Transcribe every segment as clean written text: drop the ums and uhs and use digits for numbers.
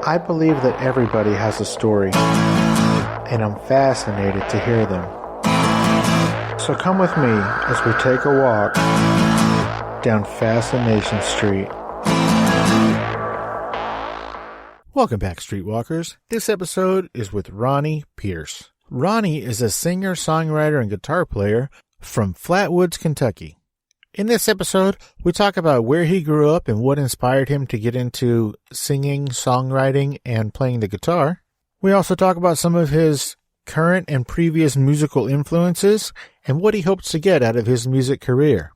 I believe that everybody has a story, and I'm fascinated to hear them. So come with me as we take a walk down Fascination Street. Welcome back, Streetwalkers. This episode is with Ronnie Pierce. Ronnie is a singer, songwriter, and guitar player from Flatwoods, Kentucky. In this episode, we talk about where he grew up and what inspired him to get into singing, songwriting, and playing the guitar. We also talk about some of his current and previous musical influences and what he hopes to get out of his music career.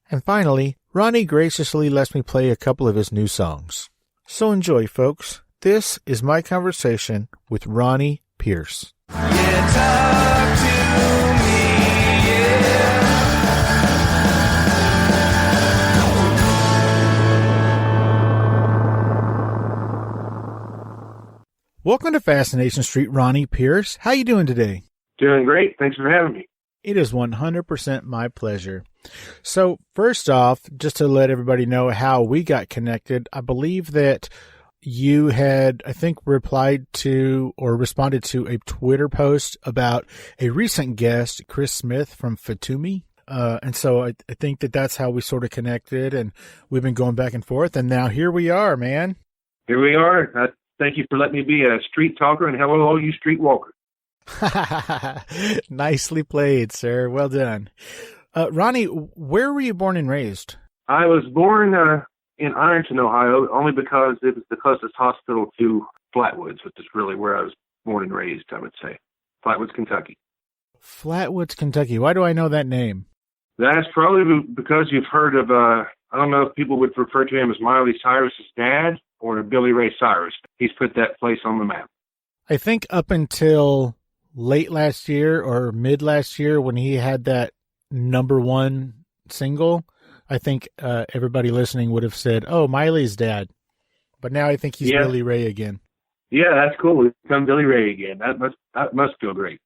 And finally, Ronnie graciously lets me play a couple of his new songs. So enjoy, folks. This is my conversation with Ronnie Pierce. Yeah, talk to me, yeah. Welcome to Fascination Street, Ronnie Pierce. How you doing today? Doing great. Thanks for having me. It is 100% my pleasure. So first off, just to let everybody know how we got connected, I believe that you had, I think, replied to or responded to a Twitter post about a recent guest, Chris Smith from Fatumi. And so I think that that's how we sort of connected, and we've been going back and forth, and now here we are, man. Here we are. Thank you for letting me be a street talker, and hello, all you streetwalkers. Nicely played, sir. Well done. Ronnie, where were you born and raised? I was born in Ironton, Ohio, only because it was the closest hospital to Flatwoods, which is really where I was born and raised, I would say. Flatwoods, Kentucky. Flatwoods, Kentucky. Why do I know that name? That's probably because you've heard of, I don't know if people would refer to him as Miley Cyrus' dad or Billy Ray Cyrus. He's put that place on the map. I think up until late last year or mid last year when he had that #1 single, I think everybody listening would have said, oh, Miley's dad. But now I think he's Billy Ray again. Yeah, that's cool. We've become Billy Ray again. That must feel great.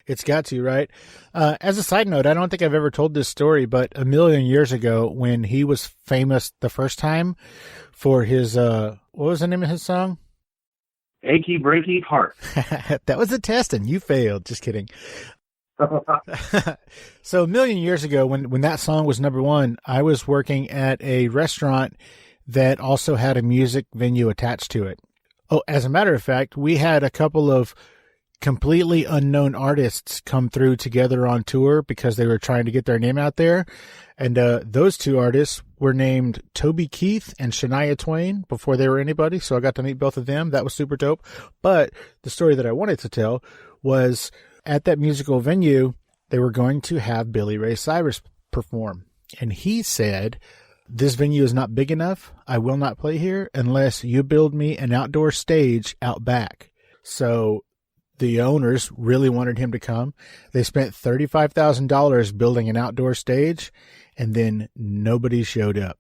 It's got to, right? As a side note, I don't think I've ever told this story, but a million years ago when he was famous the first time for his, what was the name of his song? Achy Breaky Heart. That was a test and you failed. Just kidding. So a million years ago when that song was #1, I was working at a restaurant that also had a music venue attached to it. Oh, as a matter of fact, we had a couple of completely unknown artists come through together on tour because they were trying to get their name out there. And those two artists were named Toby Keith and Shania Twain before they were anybody. So I got to meet both of them. That was super dope. But the story that I wanted to tell was at that musical venue, they were going to have Billy Ray Cyrus perform. And he said, this venue is not big enough. I will not play here unless you build me an outdoor stage out back. So the owners really wanted him to come. They spent $35,000 building an outdoor stage, and then nobody showed up.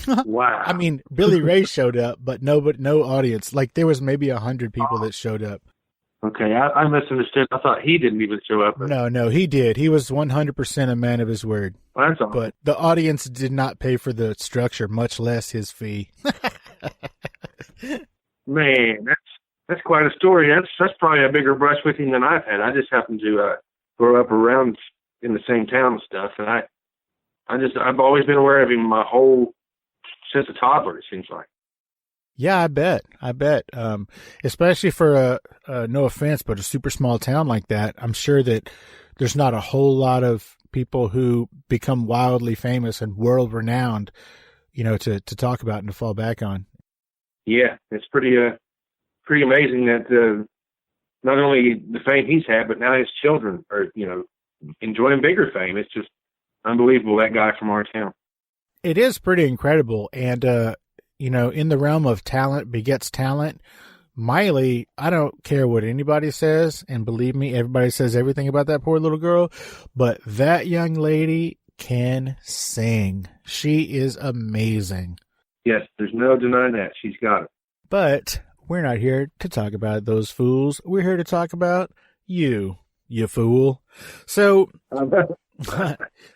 Wow. I mean, Billy Ray showed up, but no audience. Like there was maybe 100 people that showed up. Okay, I misunderstood. I thought he didn't even show up. No, he did. He was 100% a man of his word. Well, that's all. But the audience did not pay for the structure, much less his fee. Man, that's quite a story. That's probably a bigger brush with him than I've had. I just happened to grow up around in the same town and stuff, and I've always been aware of him my whole since a toddler. It seems like. Yeah, I bet. Especially for no offense, but a super small town like that, I'm sure that there's not a whole lot of people who become wildly famous and world renowned, to talk about and to fall back on. Yeah, it's pretty amazing that not only the fame he's had, but now his children are, enjoying bigger fame. It's just unbelievable, that guy from our town. It is pretty incredible. And, in the realm of talent begets talent, Miley, I don't care what anybody says, and believe me, everybody says everything about that poor little girl, but that young lady can sing. She is amazing. Yes, there's no denying that. She's got it. But we're not here to talk about those fools. We're here to talk about you fool. So,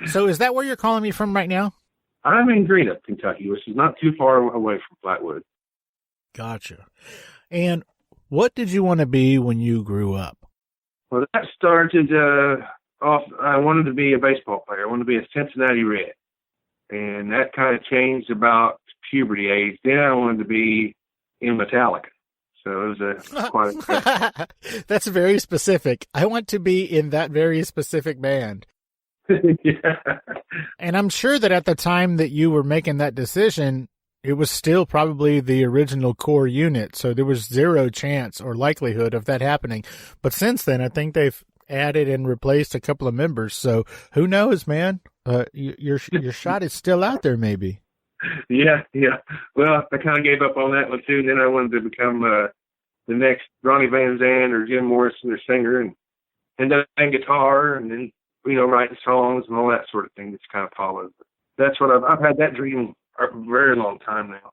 so is that where you're calling me from right now? I'm in Greenup, Kentucky, which is not too far away from Flatwood. Gotcha. And what did you want to be when you grew up? Well, that started off, I wanted to be a baseball player. I wanted to be a Cincinnati Red. And that kind of changed about puberty age. Then I wanted to be in Metallica. So it was quite a That's very specific. I want to be in that very specific band. yeah. And I'm sure that at the time that you were making that decision, it was still probably the original core unit. So there was zero chance or likelihood of that happening. But since then, I think they've added and replaced a couple of members. So who knows, man? Your shot is still out there, maybe. Yeah. Well, I kind of gave up on that one too. Then I wanted to become the next Ronnie Van Zant or Jim Morrison, their singer, and end up playing guitar, and then writing songs and all that sort of thing. That's kind of followed. That's what I've had that dream for a very long time now.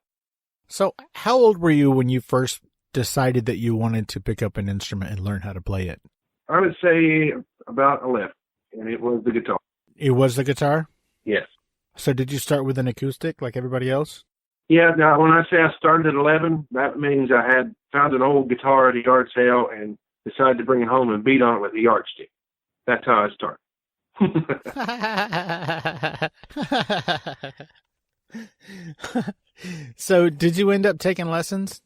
So, how old were you when you first decided that you wanted to pick up an instrument and learn how to play it? I would say about 11, and it was the guitar. It was the guitar? Yes. So did you start with an acoustic like everybody else? Yeah, now when I say I started at 11, that means I had found an old guitar at a yard sale and decided to bring it home and beat on it with a yardstick. That's how I started. So did you end up taking lessons?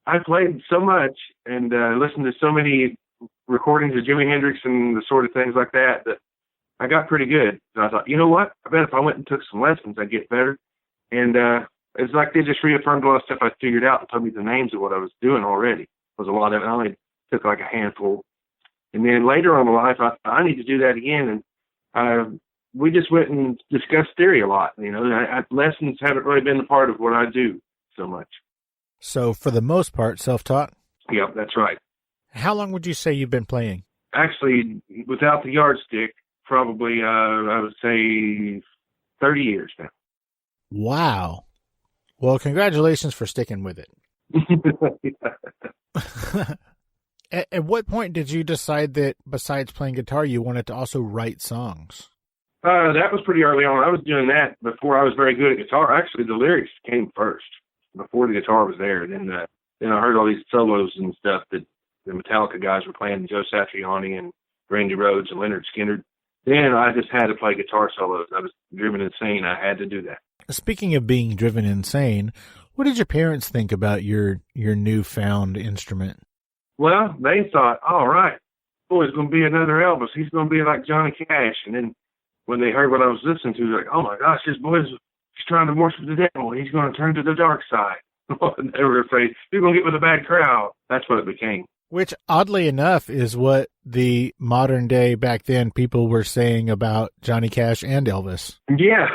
I played so much and listened to so many recordings of Jimi Hendrix and the sort of things like that I got pretty good. So I thought, you know what? I bet if I went and took some lessons, I'd get better. And it's like they just reaffirmed a lot of stuff I figured out and told me the names of what I was doing already. It was a lot of it. I only took like a handful. And then later on in life, I thought, I need to do that again. And we just went and discussed theory a lot. Lessons haven't really been a part of what I do so much. So for the most part, self-taught? Yep, that's right. How long would you say you've been playing? Actually, without the yardstick, probably, I would say 30 years now. Wow. Well, congratulations for sticking with it. At what point did you decide that besides playing guitar, you wanted to also write songs? That was pretty early on. I was doing that before I was very good at guitar. Actually, the lyrics came first before the guitar was there. Then I heard all these solos and stuff that the Metallica guys were playing, Joe Satriani and Randy Rhoads and Leonard Skinner. Then I just had to play guitar solos. I was driven insane. I had to do that. Speaking of being driven insane, what did your parents think about your newfound instrument? Well, they thought, all right, boy, it's going to be another Elvis. He's going to be like Johnny Cash. And then when they heard what I was listening to, they're like, oh my gosh, this boy's trying to worship the devil. He's going to turn to the dark side. And they were afraid, you're going to get with a bad crowd. That's what it became. Which, oddly enough, is what the modern day back then people were saying about Johnny Cash and Elvis. Yeah,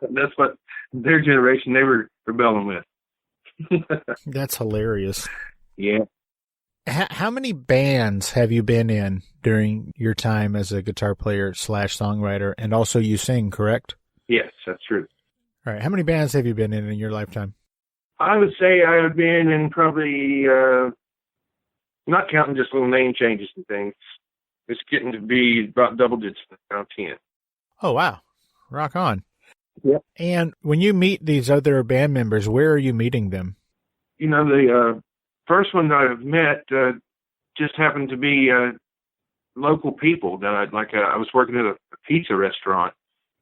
that's what their generation, they were rebelling with. That's hilarious. Yeah. How many bands have you been in during your time as a guitar player / songwriter? And also you sing, correct? Yes, that's true. All right. How many bands have you been in your lifetime? I would say I have been in probably... not counting just little name changes and things. It's getting to be about double digits, around 10. Oh, wow. Rock on. Yep. And when you meet these other band members, where are you meeting them? The first one that I've met just happened to be local people. That I was working at a pizza restaurant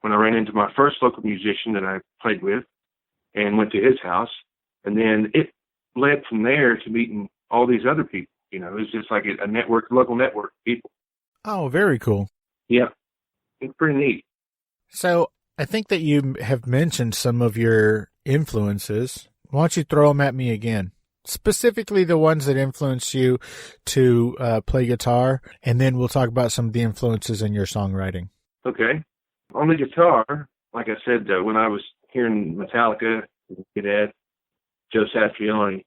when I ran into my first local musician that I played with and went to his house. And then it led from there to meeting all these other people. It was just like a network, local network of people. Oh, very cool. Yeah. It's pretty neat. So I think that you have mentioned some of your influences. Why don't you throw them at me again? Specifically the ones that influence you to play guitar, and then we'll talk about some of the influences in your songwriting. Okay. On the guitar, like I said, when I was hearing Metallica, Joe Satriani,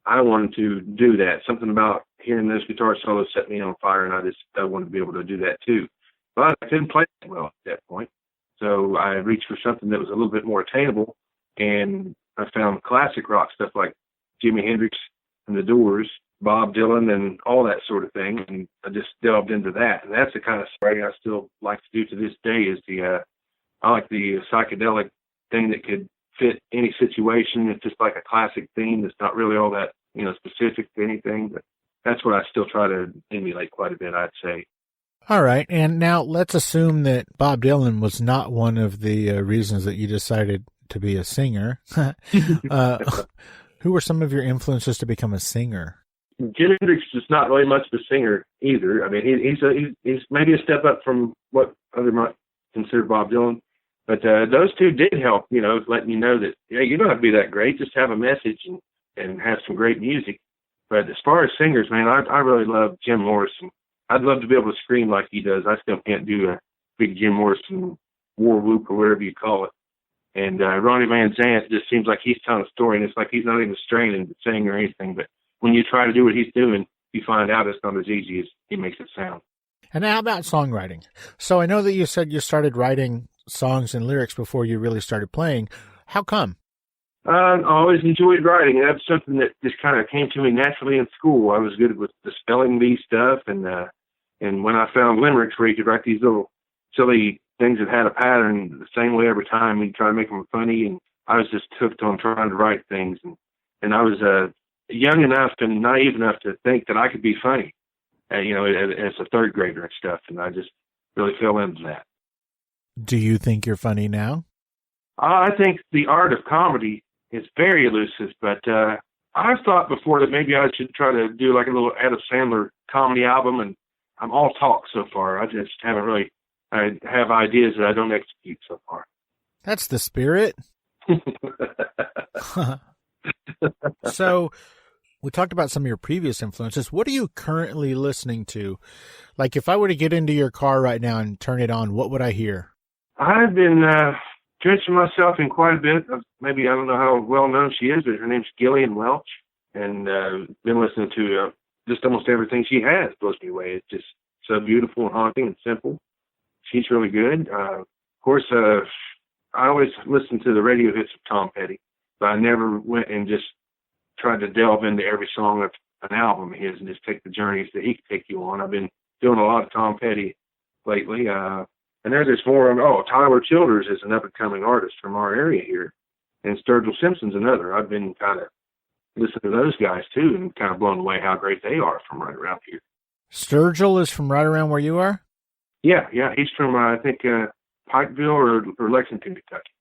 I wanted to do that. Something about hearing those guitar solos set me on fire, and I wanted to be able to do that too. But I couldn't play that well at that point. So I reached for something that was a little bit more attainable, and I found classic rock stuff like Jimi Hendrix and the Doors, Bob Dylan, and all that sort of thing. And I just delved into that. And that's the kind of writing I still like to do to this day is I like the psychedelic thing that could fit any situation. It's just like a classic theme that's not really all that, specific to anything, but that's what I still try to emulate quite a bit, I'd say. All right. And now let's assume that Bob Dylan was not one of the reasons that you decided to be a singer. Who were some of your influences to become a singer? Jimi Hendrix is not really much of a singer either. I mean, he's maybe a step up from what other might consider Bob Dylan. But those two did help, letting you know that, you don't have to be that great. Just have a message and have some great music. But as far as singers, man, I really love Jim Morrison. I'd love to be able to scream like he does. I still can't do a big Jim Morrison war whoop or whatever you call it. And Ronnie Van Zant just seems like he's telling a story, and it's like he's not even straining to sing or anything. But when you try to do what he's doing, you find out it's not as easy as he makes it sound. And how about songwriting? So I know that you said you started writing songs and lyrics before you really started playing. How come? I always enjoyed writing. That's something that just kind of came to me naturally in school. I was good with the spelling bee stuff, and when I found limericks where you could write these little silly things that had a pattern the same way every time, and try to make them funny, and I was just hooked on trying to write things. And I was young enough and naive enough to think that I could be funny, as a third grader and stuff, and I just really fell into that. Do you think you're funny now? I think the art of comedy is very elusive, but I've thought before that maybe I should try to do like a little Adam Sandler comedy album, and I'm all talk so far. I just haven't really, I have ideas that I don't execute so far. That's the spirit. So we talked about some of your previous influences. What are you currently listening to? Like if I were to get into your car right now and turn it on, what would I hear? I've been drenching myself in quite a bit. Maybe I don't know how well known she is, but her name's Gillian Welch, and been listening to just almost everything she has. Blows me away. It's just so beautiful and haunting and simple. She's really good. Of course, I always listen to the radio hits of Tom Petty, but I never went and just tried to delve into every song of an album of his and just take the journeys that he could take you on. I've been doing a lot of Tom Petty lately. And there's more. Tyler Childers is an up-and-coming artist from our area here, and Sturgill Simpson's another. I've been kind of listening to those guys, too, and kind of blown away how great they are from right around here. Sturgill is from right around where you are? Yeah. He's from, I think, Pikeville or Lexington, Kentucky.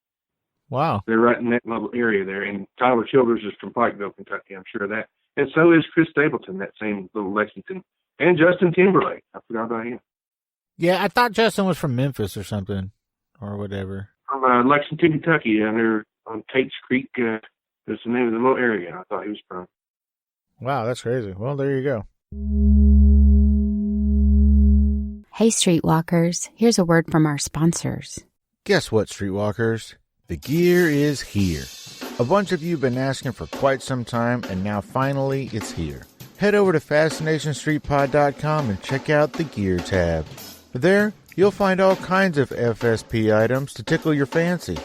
Wow. They're right in that little area there, and Tyler Childers is from Pikeville, Kentucky, I'm sure of that. And so is Chris Stapleton, that same little Lexington, and Justin Timberlake. I forgot about him. Yeah, I thought Justin was from Memphis or something, or whatever. From Lexington, Kentucky, down there on Tate's Creek. That's the name of the little area I thought he was from. Wow, that's crazy. Well, there you go. Hey, Streetwalkers. Here's a word from our sponsors. Guess what, Streetwalkers? The gear is here. A bunch of you have been asking for quite some time, and now finally it's here. Head over to FascinationStreetPod.com and check out the gear tab. There, you'll find all kinds of FSP items to tickle your fancy.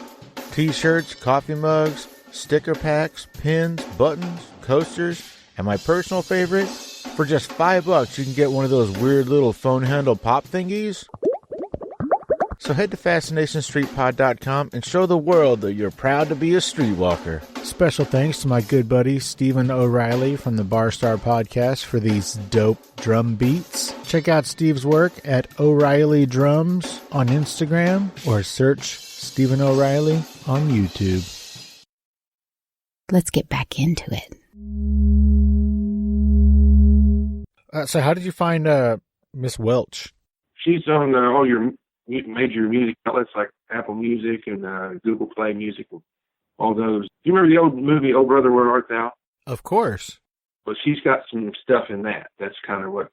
T-shirts, coffee mugs, sticker packs, pins, buttons, coasters, and my personal favorite, for just $5 you can get one of those weird little phone handle pop thingies. So head to FascinationStreetPod.com and show the world that you're proud to be a streetwalker. Special thanks to my good buddy Stephen O'Reilly from the Bar Star Podcast for these dope drum beats. Check out Steve's work at O'Reilly Drums on Instagram or search Stephen O'Reilly on YouTube. Let's get back into it. So how did you find Miss Welch? She's on all your major music outlets like Apple Music and Google Play Music, and all those. Do you remember the old movie Oh Brother, Where Art Thou? Of course. Well, she's got some stuff in that. That's kind of what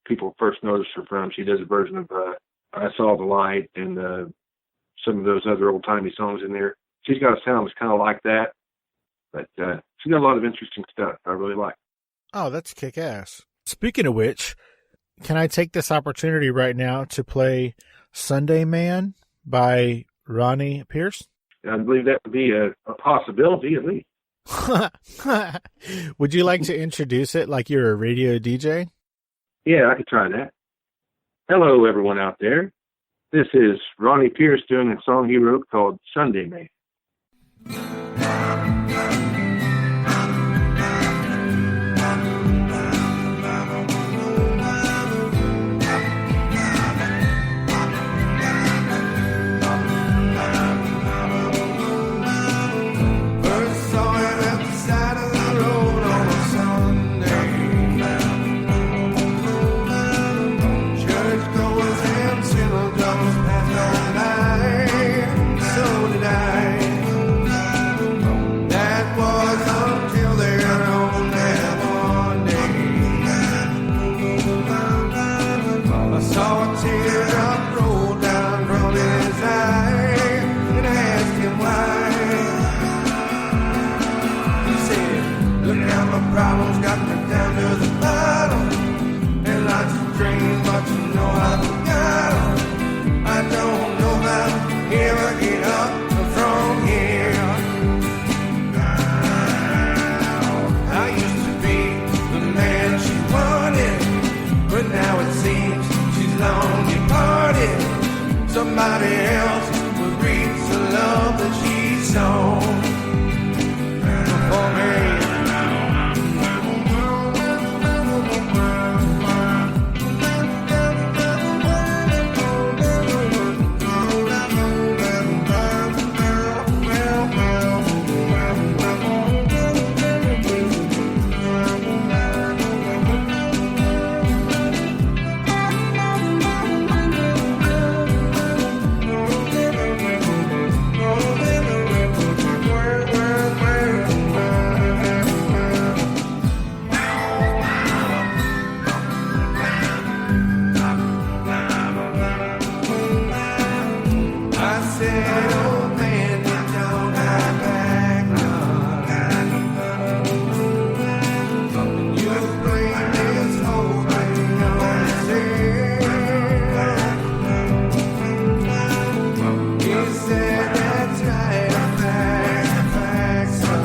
people first notice her from. She does a version of I Saw the Light and some of those other old-timey songs in there. She's got a sound that's kind of like that, but she's got a lot of interesting stuff I really like. Oh, that's kick-ass. Speaking of which, can I take this opportunity right now to play Sunday Man by Ronnie Pierce? I believe that would be a possibility, at least. Would you like to introduce it like you're a radio DJ? Yeah, I could try that. Hello, everyone out there. This is Ronnie Pierce doing a song he wrote called Sunday Man. First saw him at the side of the road on a Sunday. Churchgoers and synagogues passed on by, so did I. That was until their own that one day. I saw a teardrop roll down from his eye and I asked him why. He said, look how my problems got me down to the bottom. And lots of dreams, but you know I forgot 'em. I don't know how to ever get up from here. I used to be the man she wanted, but now it seems she's long departed. Somebody else will reach the love that she's sown for me. I said, oh man, you don't have back none. You blame this whole thing on yourself. He said, that's right, back, son.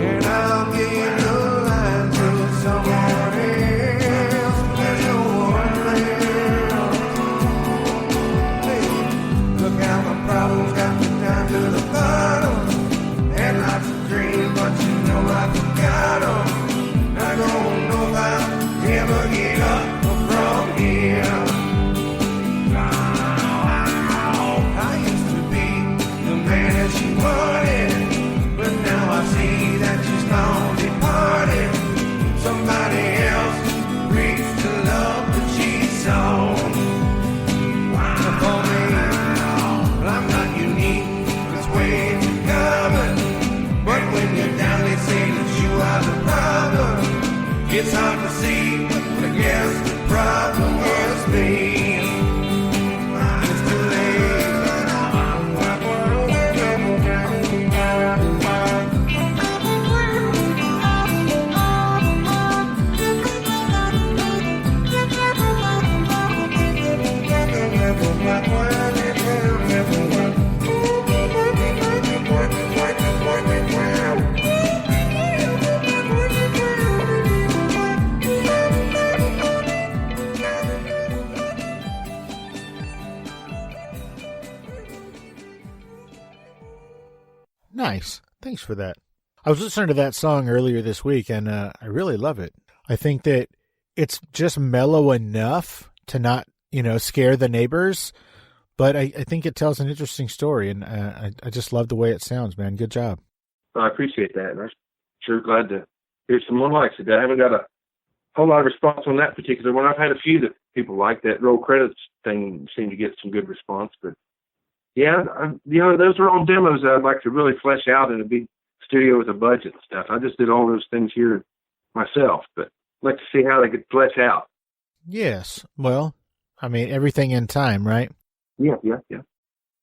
And I'll give the line to someone else. There's no one left. Look how my problems got me down to the bottom. And lots of dreams, but you know I forgot 'em. I don't know if I'll ever get up from here. I used to be the man that she wanted, but now I see that she's long departed. Somebody else reached the love that she's sown for me. But I'm not unique, it's way too common. But when you're down, they say that you are the problem. It's hard to see, but I guess the problem was me. It's too late. Nice. Thanks for that. I was listening to that song earlier this week, and I really love it. I think that it's just mellow enough to not, scare the neighbors, but I think it tells an interesting story, and I just love the way it sounds, man. Good job. I appreciate that, and I'm sure glad to hear someone likes it. I haven't got a whole lot of response on that particular one. I've had a few that people like. That roll credits thing seem to get some good response, but yeah, those are all demos that I'd like to really flesh out in a big studio with a budget and stuff. I just did all those things here myself, but I'd like to see how they could flesh out. Yes. Well, I mean, everything in time, right? Yeah.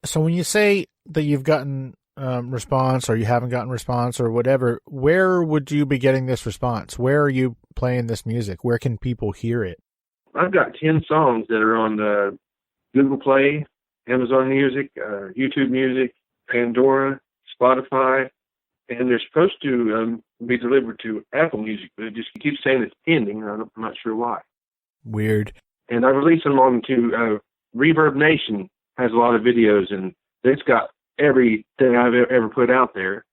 So when you say that you've gotten response or you haven't gotten response or whatever, where would you be getting this response? Where are you playing this music? Where can people hear it? I've got 10 songs that are on Google Play, Amazon Music, YouTube Music, Pandora, Spotify, and they're supposed to be delivered to Apple Music, but it just keeps saying it's pending. I'm not sure why. Weird. And I released them on to Reverb Nation. Has a lot of videos, and It's got everything I've ever put out there,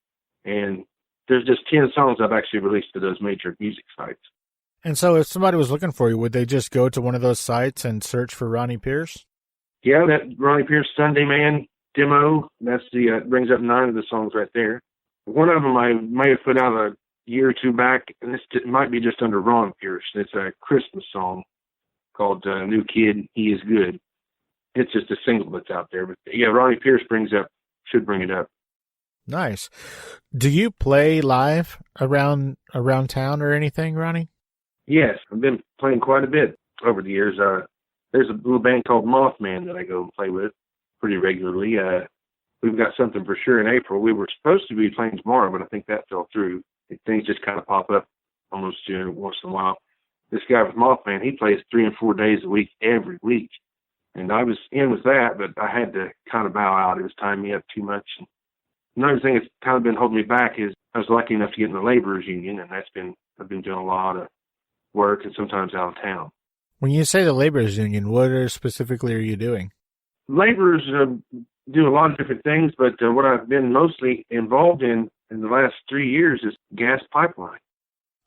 and there's just 10 songs I've actually released to those major music sites. And so if somebody was looking for you, would they just go to one of those sites and search for Ronnie Pierce? Yeah, that Ronnie Pierce Sunday Man demo, that's brings up 9 of the songs right there. One of them I may have put out a year or two back, and it might be just under Ron Pierce. It's a Christmas song called New Kid, He Is Good. It's just a single that's out there. But yeah, Ronnie Pierce should bring it up. Nice. Do you play live around town or anything, Ronnie? Yes, I've been playing quite a bit over the years. There's a little band called Mothman that I go and play with pretty regularly. We've got something for sure in April. We were supposed to be playing tomorrow, but I think that fell through. Things just kind of pop up almost once in a while. This guy with Mothman, he plays 3 and 4 days a week, every week. And I was in with that, but I had to kind of bow out. It was tying me up too much. And another thing that's kind of been holding me back is I was lucky enough to get in the laborers union, and I've been doing a lot of work and sometimes out of town. When you say the laborers union, what specifically are you doing? Laborers do a lot of different things, but what I've been mostly involved in the last 3 years is gas pipeline.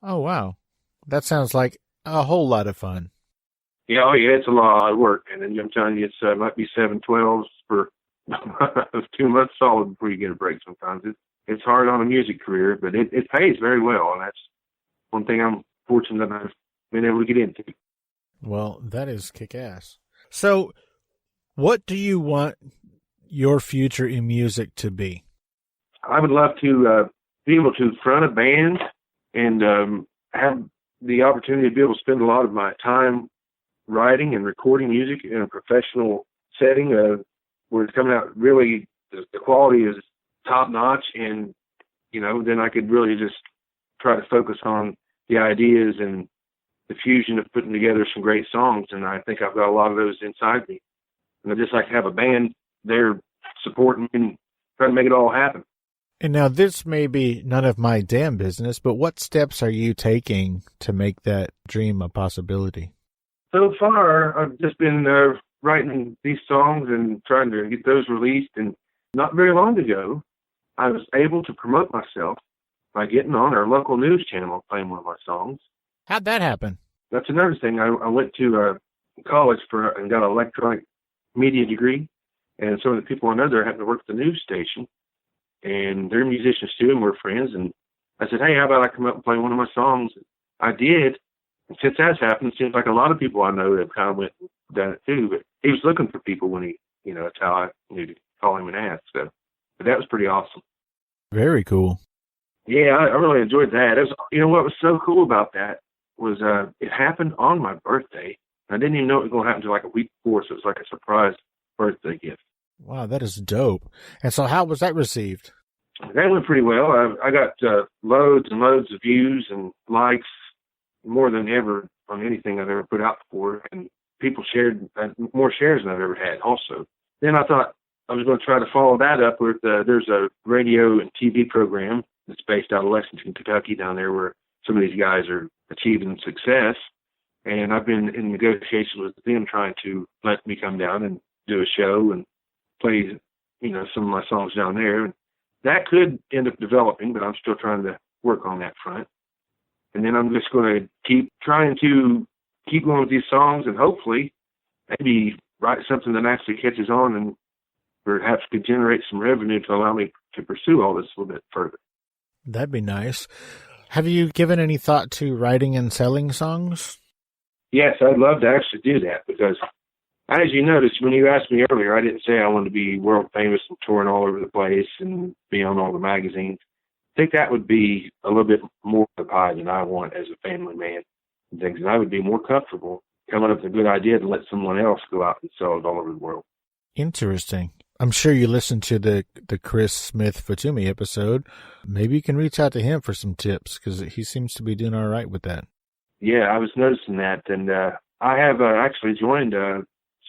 Oh, wow. That sounds like a whole lot of fun. Yeah, it's a lot of work, and then I'm telling you, it might be 7/12s for 2 months solid before you get a break sometimes. It's hard on a music career, but it pays very well, and that's one thing I'm fortunate that I've been able to get into. Well, that is kick-ass. So, what do you want your future in music to be? I would love to be able to front a band and have the opportunity to be able to spend a lot of my time writing and recording music in a professional setting where it's coming out really, the quality is top notch, and, then I could really just try to focus on the ideas and the fusion of putting together some great songs. And I think I've got a lot of those inside me. And I'd just like to have a band there supporting me and trying to make it all happen. And now this may be none of my damn business, but what steps are you taking to make that dream a possibility? So far, I've just been writing these songs and trying to get those released. And not very long ago, I was able to promote myself by getting on our local news channel playing one of my songs. How'd that happen? That's another thing. I went to college and got an electronic media degree. And some of the people I know there happened to work at the news station. And they're musicians too, and we're friends. And I said, hey, how about I come up and play one of my songs? I did. And since that's happened, it seems like a lot of people I know have kind of went and done it too. But he was looking for people when that's how I knew to call him and ask. So, but that was pretty awesome. Very cool. Yeah, I really enjoyed that. It was, what was so cool about that was it happened on my birthday. I didn't even know it was going to happen until like a week before, so it was like a surprise birthday gift. Wow, that is dope. And so how was that received? That went pretty well. I got loads and loads of views and likes, more than ever on anything I've ever put out before. And people shared more shares than I've ever had also. Then I thought I was going to try to follow that up with there's a radio and TV program that's based out of Lexington, Kentucky down there where some of these guys are achieving success. And I've been in negotiations with them trying to let me come down and do a show and play, some of my songs down there. And that could end up developing, but I'm still trying to work on that front. And then I'm just going to keep trying to keep going with these songs and hopefully maybe write something that actually catches on and perhaps could generate some revenue to allow me to pursue all this a little bit further. That'd be nice. Have you given any thought to writing and selling songs? Yes, I'd love to actually do that because, as you noticed, when you asked me earlier, I didn't say I wanted to be world famous and touring all over the place and be on all the magazines. I think that would be a little bit more of the pie than I want as a family man and things. And I would be more comfortable coming up with a good idea to let someone else go out and sell it all over the world. Interesting. I'm sure you listened to the Chris Smith Fatumi episode. Maybe you can reach out to him for some tips because he seems to be doing all right with that. Yeah, I was noticing that. And I have actually joined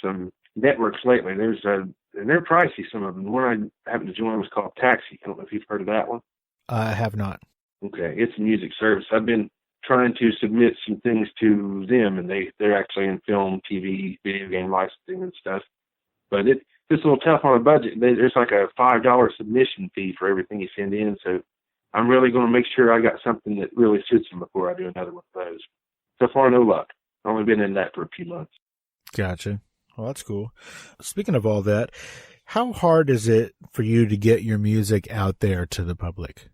some networks lately. And they're pricey, some of them. The one I happened to join was called Taxi. I don't know if you've heard of that one. I have not. Okay, it's a music service. I've been trying to submit some things to them, and they're actually in film, TV, video game licensing and stuff. But just a little tough on a budget. There's like a $5 submission fee for everything you send in. So I'm really going to make sure I got something that really suits them before I do another one of those. So far, no luck. I've only been in that for a few months. Gotcha. Well, that's cool. Speaking of all that, how hard is it for you to get your music out there to the public?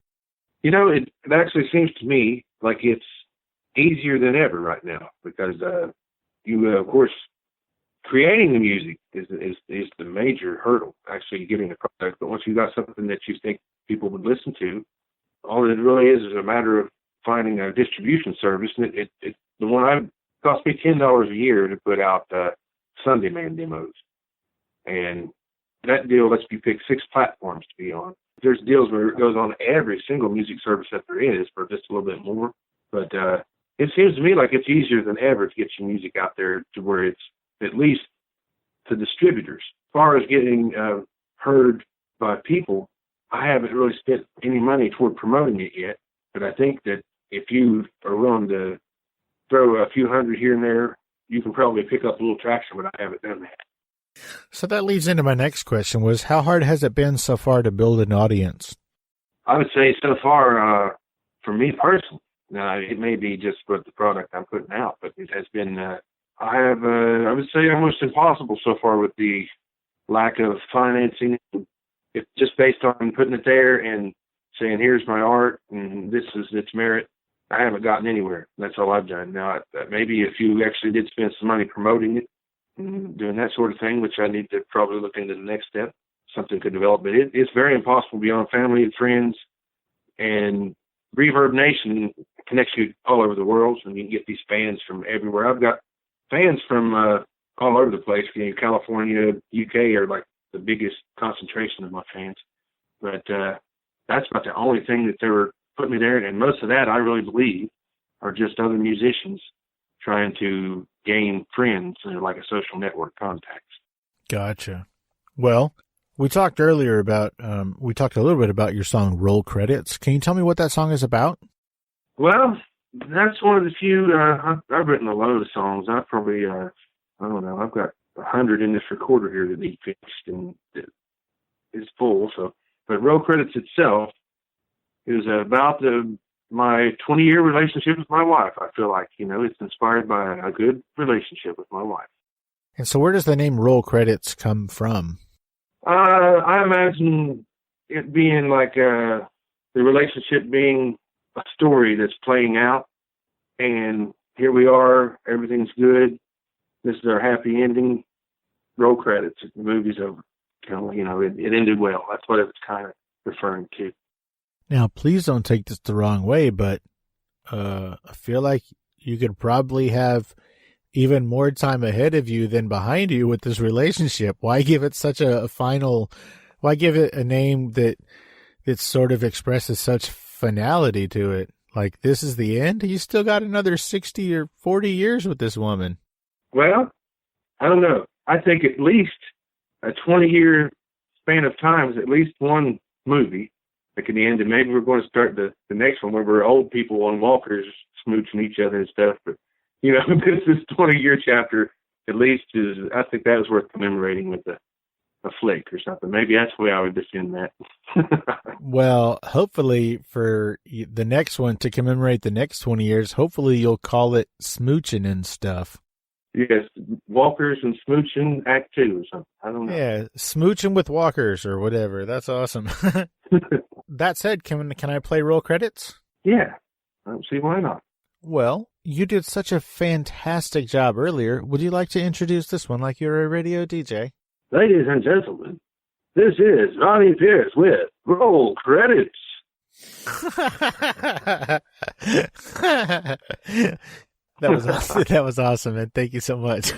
You know, it actually seems to me like it's easier than ever right now because of course, creating the music is the major hurdle, actually getting the product. But once you've got something that you think people would listen to, all it really is a matter of finding a distribution service. And the one cost me $10 a year to put out Sunday Man demos. And that deal lets you pick 6 platforms to be on. There's deals where it goes on every single music service that there is for just a little bit more. But it seems to me like it's easier than ever to get your music out there to where it's at least to distributors. As far as getting heard by people, I haven't really spent any money toward promoting it yet. But I think that if you are willing to throw a few hundred here and there, you can probably pick up a little traction, but I haven't done that. So that leads into my next question was, how hard has it been so far to build an audience? I would say so far, for me personally, now it may be just for the product I'm putting out, but it has been, I would say almost impossible so far with the lack of financing. It's just based on putting it there and saying, here's my art and this is its merit. I haven't gotten anywhere. That's all I've done. Now, maybe if you actually did spend some money promoting it, doing that sort of thing, which I need to probably look into the next step, something could develop. But it's very impossible beyond family and friends. And Reverb Nation connects you all over the world, and you can get these fans from everywhere. I've got fans from all over the place. California, UK are like the biggest concentration of my fans. But that's about the only thing that they were putting me there. And most of that, I really believe, are just other musicians trying to gain friends, like a social network contacts. Gotcha. Well, we talked earlier about, we talked a little bit about your song Roll Credits. Can you tell me what that song is about? Well, that's one of the few, I've written a load of songs. I've probably, I don't know, I've got 100 in this recorder here that need fixed and it's full. So, but Roll Credits itself is about my 20-year relationship with my wife. I feel like, it's inspired by a good relationship with my wife. And so where does the name Roll Credits come from? I imagine it being like the relationship being a story that's playing out. And here we are. Everything's good. This is our happy ending. Roll credits. The movie's over. It ended well. That's what it was kind of referring to. Now, please don't take this the wrong way, but I feel like you could probably have even more time ahead of you than behind you with this relationship. Why give it such why give it a name that sort of expresses such finality to it? Like, this is the end? You still got another 60 or 40 years with this woman. Well, I don't know. I think at least a 20-year span of time is at least one movie. Like in the end, and maybe we're going to start the next one where we're old people on walkers smooching each other and stuff. But, this 20-year chapter at least I think that was worth commemorating with a flick or something. Maybe that's the way I would defend that. Well, hopefully for the next one, to commemorate the next 20 years, hopefully you'll call it Smooching and Stuff. Yes, Walkers and Smooching Act 2 or something. I don't know. Yeah, Smooching with Walkers or whatever. That's awesome. That said, can I play Roll Credits? Yeah, I don't see why not. Well, you did such a fantastic job earlier. Would you like to introduce this one like you're a radio DJ? Ladies and gentlemen, this is Ronnie Pierce with Roll Credits. That was awesome. That was awesome, man. Thank you so much.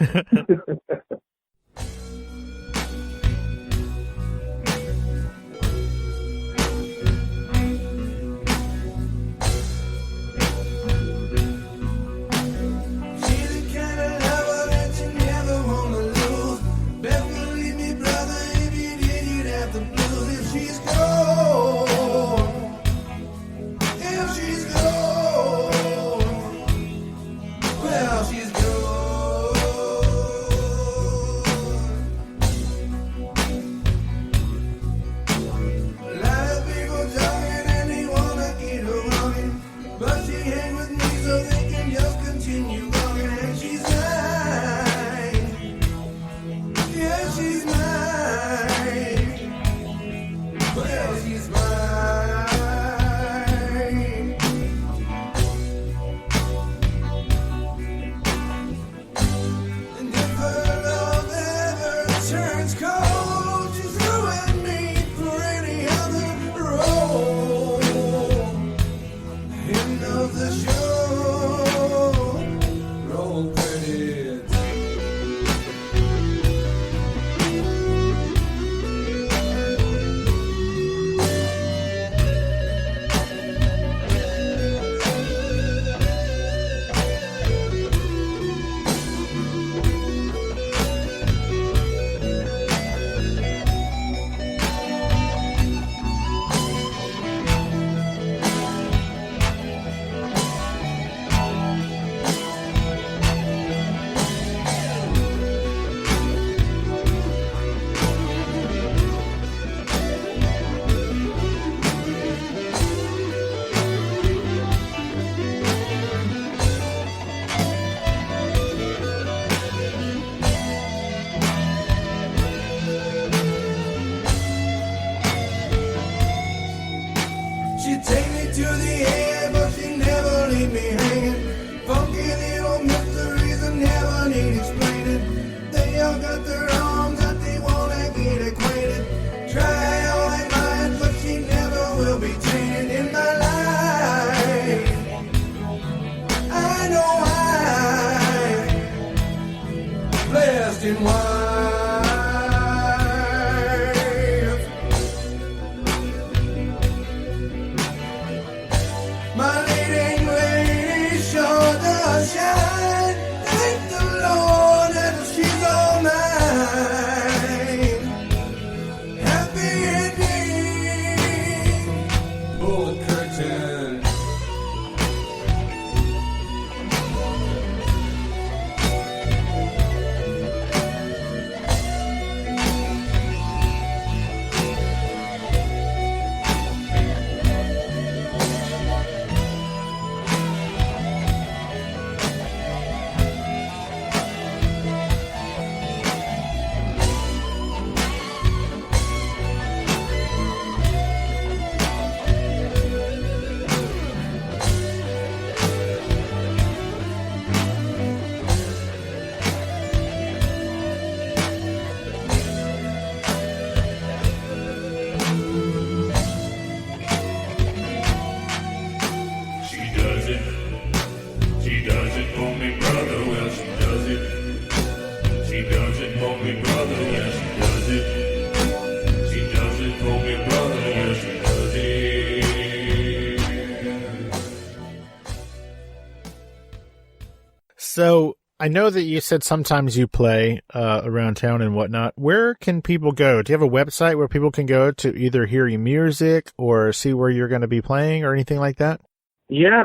So I know that you said sometimes you play around town and whatnot. Where can people go? Do you have a website where people can go to either hear your music or see where you're going to be playing or anything like that? Yeah,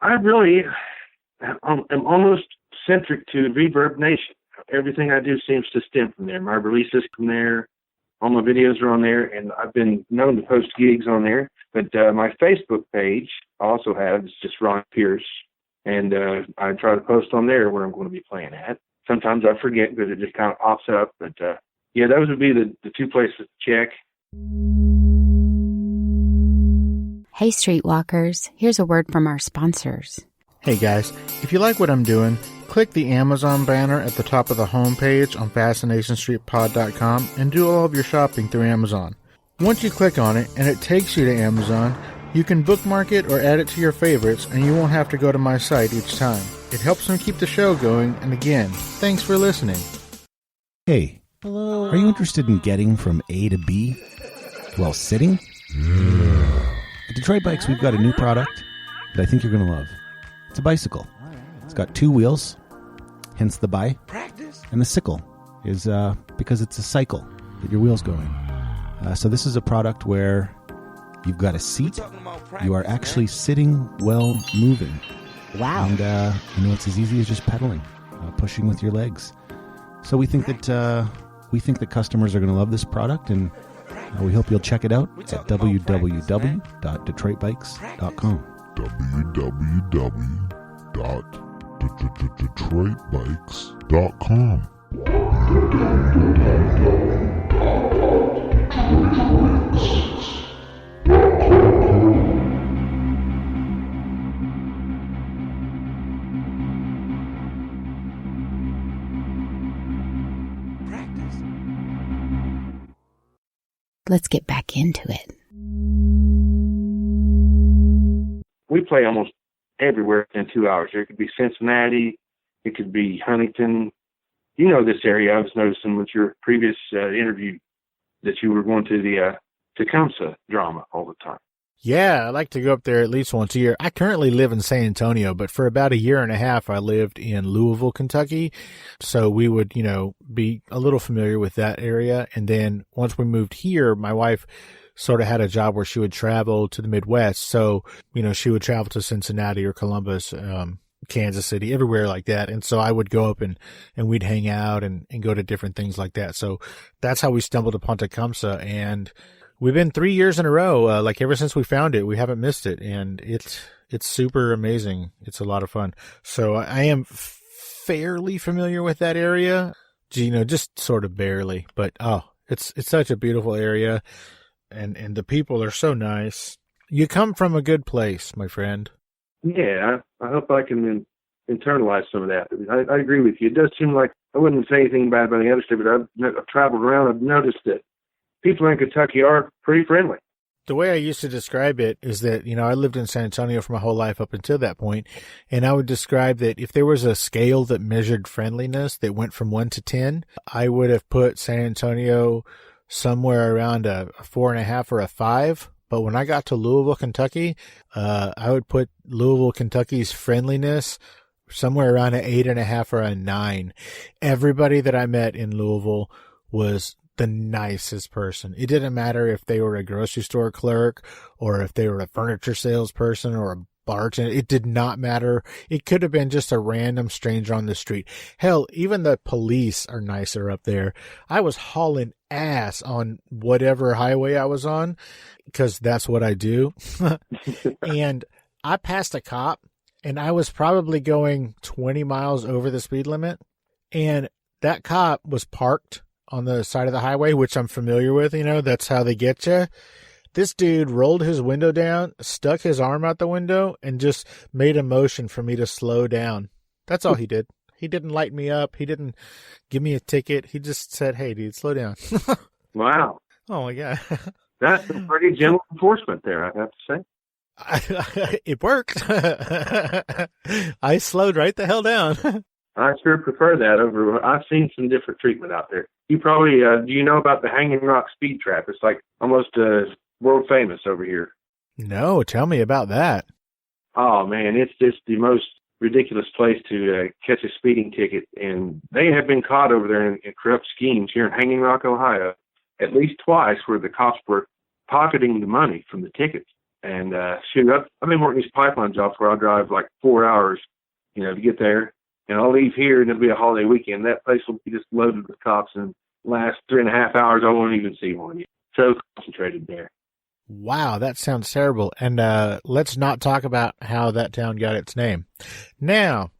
I really am almost centric to Reverb Nation. Everything I do seems to stem from there. My releases from there, all my videos are on there, and I've been known to post gigs on there. But my Facebook page I also have, it's just Ronnie Pierce, and I try to post on there where I'm going to be playing at. Sometimes I forget because it just kind of pops up, but yeah, those would be the two places to check. Hey, Streetwalkers, here's a word from our sponsors. Hey guys, if you like what I'm doing, click the Amazon banner at the top of the homepage on FascinationStreetPod.com and do all of your shopping through Amazon. Once you click on it and it takes you to Amazon, you can bookmark it or add it to your favorites and you won't have to go to my site each time. It helps me keep the show going, and again, thanks for listening. Hey, are you interested in getting from A to B while sitting? At Detroit Bikes, we've got a new product that I think you're going to love. It's a bicycle. It's got 2 wheels, hence the bi. And the sickle is because it's a cycle that your wheels go in. So this is a product where you've got a seat. You are actually sitting while moving. Wow. And it's as easy as just pedaling, pushing with your legs. So we think that customers are going to love this product, and we hope you'll check it out at www.detroitbikes.com. www.detroitbikes.com. Let's get back into it. We play almost everywhere in 2 hours. It could be Cincinnati, it could be Huntington. You know this area. I was noticing with your previous interview that you were going to the Tecumseh drama all the time. Yeah, I like to go up there at least once a year. I currently live in San Antonio, but for about a year and a half, I lived in Louisville, Kentucky. So we would, be a little familiar with that area. And then once we moved here, my wife sort of had a job where she would travel to the Midwest. So, she would travel to Cincinnati or Columbus, Kansas City, everywhere like that. And so I would go up and we'd hang out and go to different things like that. So that's how we stumbled upon Tecumseh. And we've been 3 years in a row. Ever since we found it, we haven't missed it. And it's super amazing. It's a lot of fun. So I am fairly familiar with that area, just sort of barely, but it's such a beautiful area. And the people are so nice. You come from a good place, my friend. Yeah, I hope I can internalize some of that. I agree with you. It does seem like, I wouldn't say anything bad about the other state, but I've traveled around. I've noticed that people in Kentucky are pretty friendly. The way I used to describe it is that, I lived in San Antonio for my whole life up until that point, and I would describe that if there was a scale that measured friendliness that went from 1 to 10, I would have put San Antonio somewhere around a 4.5 or a 5. But when I got to Louisville, Kentucky, I would put Louisville, Kentucky's friendliness somewhere around an 8.5 or a 9. Everybody that I met in Louisville was the nicest person. It didn't matter if they were a grocery store clerk or if they were a furniture salesperson or a bartender. It did not matter. It could have been just a random stranger on the street. Hell, even the police are nicer up there. I was hauling ass on whatever highway I was on because that's what I do. And I passed a cop and I was probably going 20 miles over the speed limit. And that cop was parked on the side of the highway, which I'm familiar with. That's how they get you. This dude rolled his window down, stuck his arm out the window, and just made a motion for me to slow down. That's all he did. He didn't light me up. He didn't give me a ticket. He just said, "Hey, dude, slow down." Wow. Oh, my God. That's a pretty gentle enforcement there, I have to say. It worked. I slowed right the hell down. I sure prefer that over. I've seen some different treatment out there. You probably, do you know about the Hanging Rock Speed Trap? It's like almost world famous over here. No, tell me about that. Oh, man, it's just the most ridiculous place to catch a speeding ticket, and they have been caught over there in corrupt schemes here in Hanging Rock, Ohio, at least twice, where the cops were pocketing the money from the tickets. And shoot, I've been working these pipeline jobs where I'll drive like 4 hours, to get there, and I'll leave here, and it'll be a holiday weekend. That place will be just loaded with cops, and last 3.5 hours I won't even see one yet. So concentrated there. Wow, that sounds terrible. And let's not talk about how that town got its name. Now,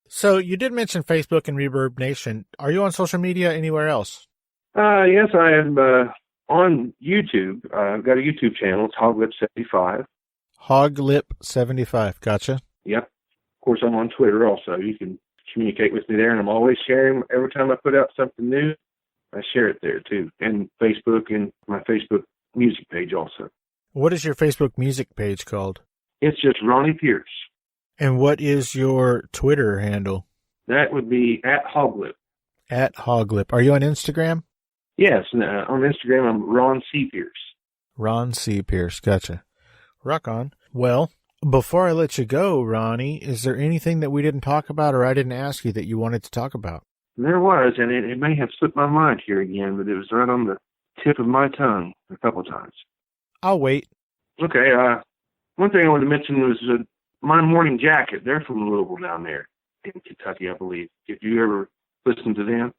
so you did mention Facebook and Reverb Nation. Are you on social media anywhere else? Yes, I am on YouTube. I've got a YouTube channel. It's Hoglip75. Hoglip75, gotcha. Yep. Of course, I'm on Twitter also. You can communicate with me there, and I'm always sharing. Every time I put out something new, I share it there too. And Facebook and my Facebook music page also. What is your Facebook music page called? It's just Ronnie Pierce. And what is your Twitter handle? That would be @Hoglip. @Hoglip. Are you on Instagram? Yes, on Instagram I'm Ron C. Pierce. Ron C. Pierce, gotcha. Rock on. Well, before I let you go, Ronnie, is there anything that we didn't talk about or I didn't ask you that you wanted to talk about? There was, and it may have slipped my mind here again, but it was right on the tip of my tongue a couple of times. I'll wait. Okay, one thing I wanted to mention was My Morning Jacket. They're from Louisville down there in Kentucky, I believe. Did you ever listen to them?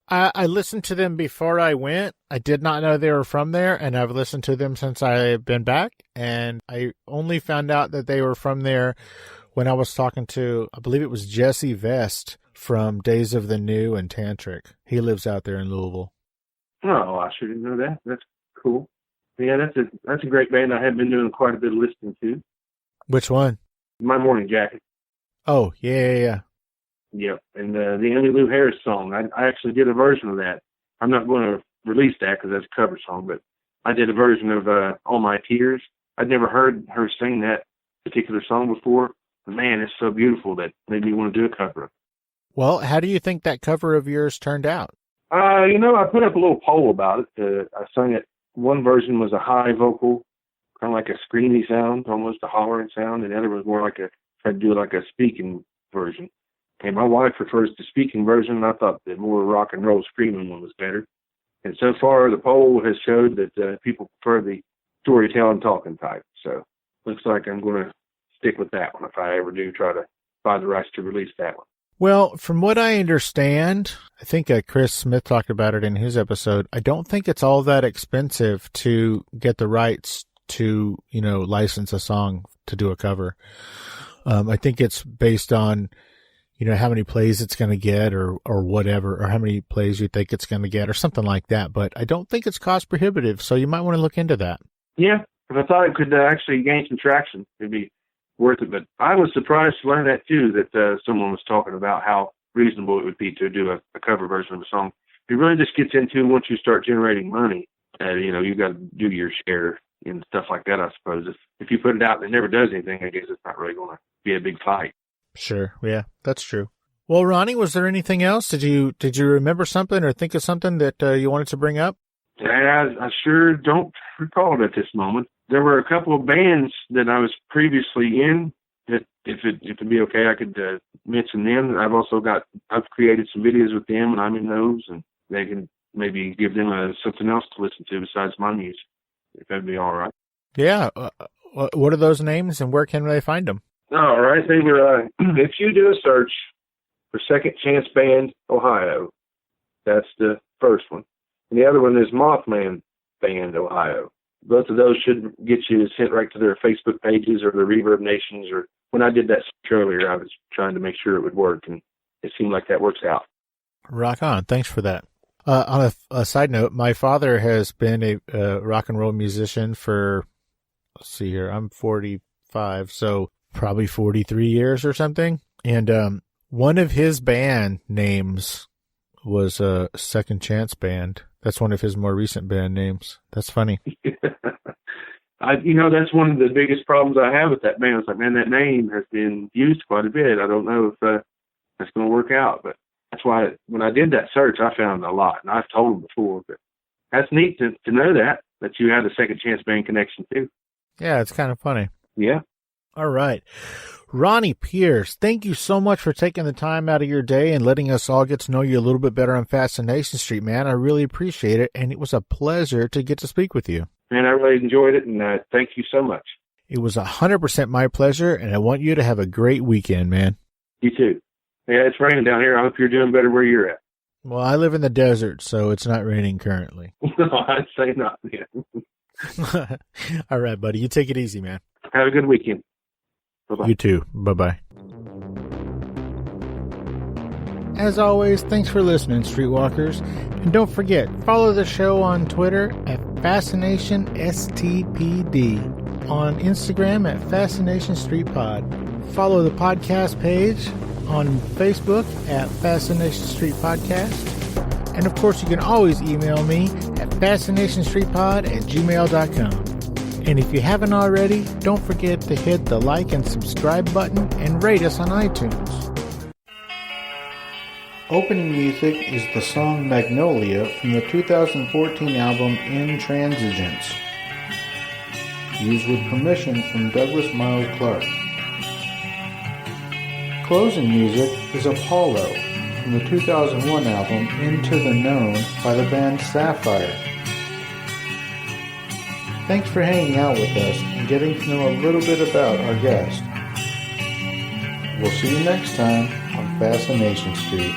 I listened to them before I went. I did not know they were from there, and I've listened to them since I've been back, and I only found out that they were from there when I was talking to, I believe it was Jessie Vest from Days of the New and Tantric. He lives out there in Louisville. Oh, I sure didn't know that. That's cool. Yeah, that's a great band I have been doing quite a bit of listening to. Which one? My Morning Jacket. Oh, yeah. Yep, and the Emmylou Harris song, I actually did a version of that. I'm not going to release that because that's a cover song, but I did a version of All My Tears. I'd never heard her sing that particular song before. But man, it's so beautiful that made me want to do a cover. Well, how do you think that cover of yours turned out? I put up a little poll about it. I sang it. One version was a high vocal, kind of like a screamy sound, almost a hollering sound, and the other was more like tried to do like a speaking version. And my wife prefers the speaking version, and I thought the more rock and roll screaming one was better. And so far, the poll has showed that people prefer the storytelling talking type. So looks like I'm going to stick with that one if I ever do try to buy the rights to release that one. Well, from what I understand, I think Chris Smith talked about it in his episode. I don't think it's all that expensive to get the rights to, license a song to do a cover. I think it's based on, how many plays it's going to get or whatever, or how many plays you think it's going to get or something like that. But I don't think it's cost prohibitive. So you might want to look into that. Yeah. If I thought it could actually gain some traction, it'd be worth it. But I was surprised to learn that too, that someone was talking about how reasonable it would be to do a cover version of a song. It really just gets into once you start generating money, you got to do your share and stuff like that, I suppose. If you put it out and it never does anything, I guess it's not really going to be a big fight. Sure. Yeah, that's true. Well, Ronnie, was there anything else? Did you remember something or think of something that you wanted to bring up? I sure don't recall it at this moment. There were a couple of bands that I was previously in that if it'd be okay, I could mention them. I've created some videos with them and I'm in those, and they can maybe give them something else to listen to besides my music, if that'd be all right. Yeah. What are those names and where can they find them? All right. They were, if you do a search for Second Chance Band Ohio, that's the first one. And the other one is Mothman Band Ohio. Both of those should get you sent right to their Facebook pages or their Reverb Nations. Or when I did that search earlier, I was trying to make sure it would work, and it seemed like that works out. Rock on. Thanks for that. On a side note, my father has been a rock and roll musician for, let's see here, I'm 45, so probably 43 years or something. And one of his band names was Second Chance Band. That's one of his more recent band names. That's funny. That's one of the biggest problems I have with that band. It's like, man, that name has been used quite a bit. I don't know if that's going to work out, but that's why when I did that search, I found a lot, and I've told them before. But that's neat to know that you had a Second Chance Band connection too. Yeah, it's kind of funny. Yeah. All right. Ronnie Pierce, thank you so much for taking the time out of your day and letting us all get to know you a little bit better on Fascination Street, man. I really appreciate it, and it was a pleasure to get to speak with you. Man, I really enjoyed it, and thank you so much. It was 100% my pleasure, and I want you to have a great weekend, man. You too. Yeah, it's raining down here. I hope you're doing better where you're at. Well, I live in the desert, so it's not raining currently. No, I'd say not. Yeah. All right, buddy. You take it easy, man. Have a good weekend. Bye-bye. You too. Bye-bye. As always, thanks for listening, Streetwalkers. And don't forget, follow the show on Twitter at FascinationSTPD, on Instagram at Fascination Street Pod. Follow the podcast page on Facebook at Fascination Street Podcast. And of course, you can always email me at fascinationstreetpod@gmail.com. And if you haven't already, don't forget to hit the like and subscribe button and rate us on iTunes. Opening music is the song Magnolia from the 2014 album Intransigence, used with permission from Douglas Miles Clark. Closing music is Apollo from the 2001 album Into the Known by the band Sapphire. Thanks for hanging out with us and getting to know a little bit about our guest. We'll see you next time on Fascination Street.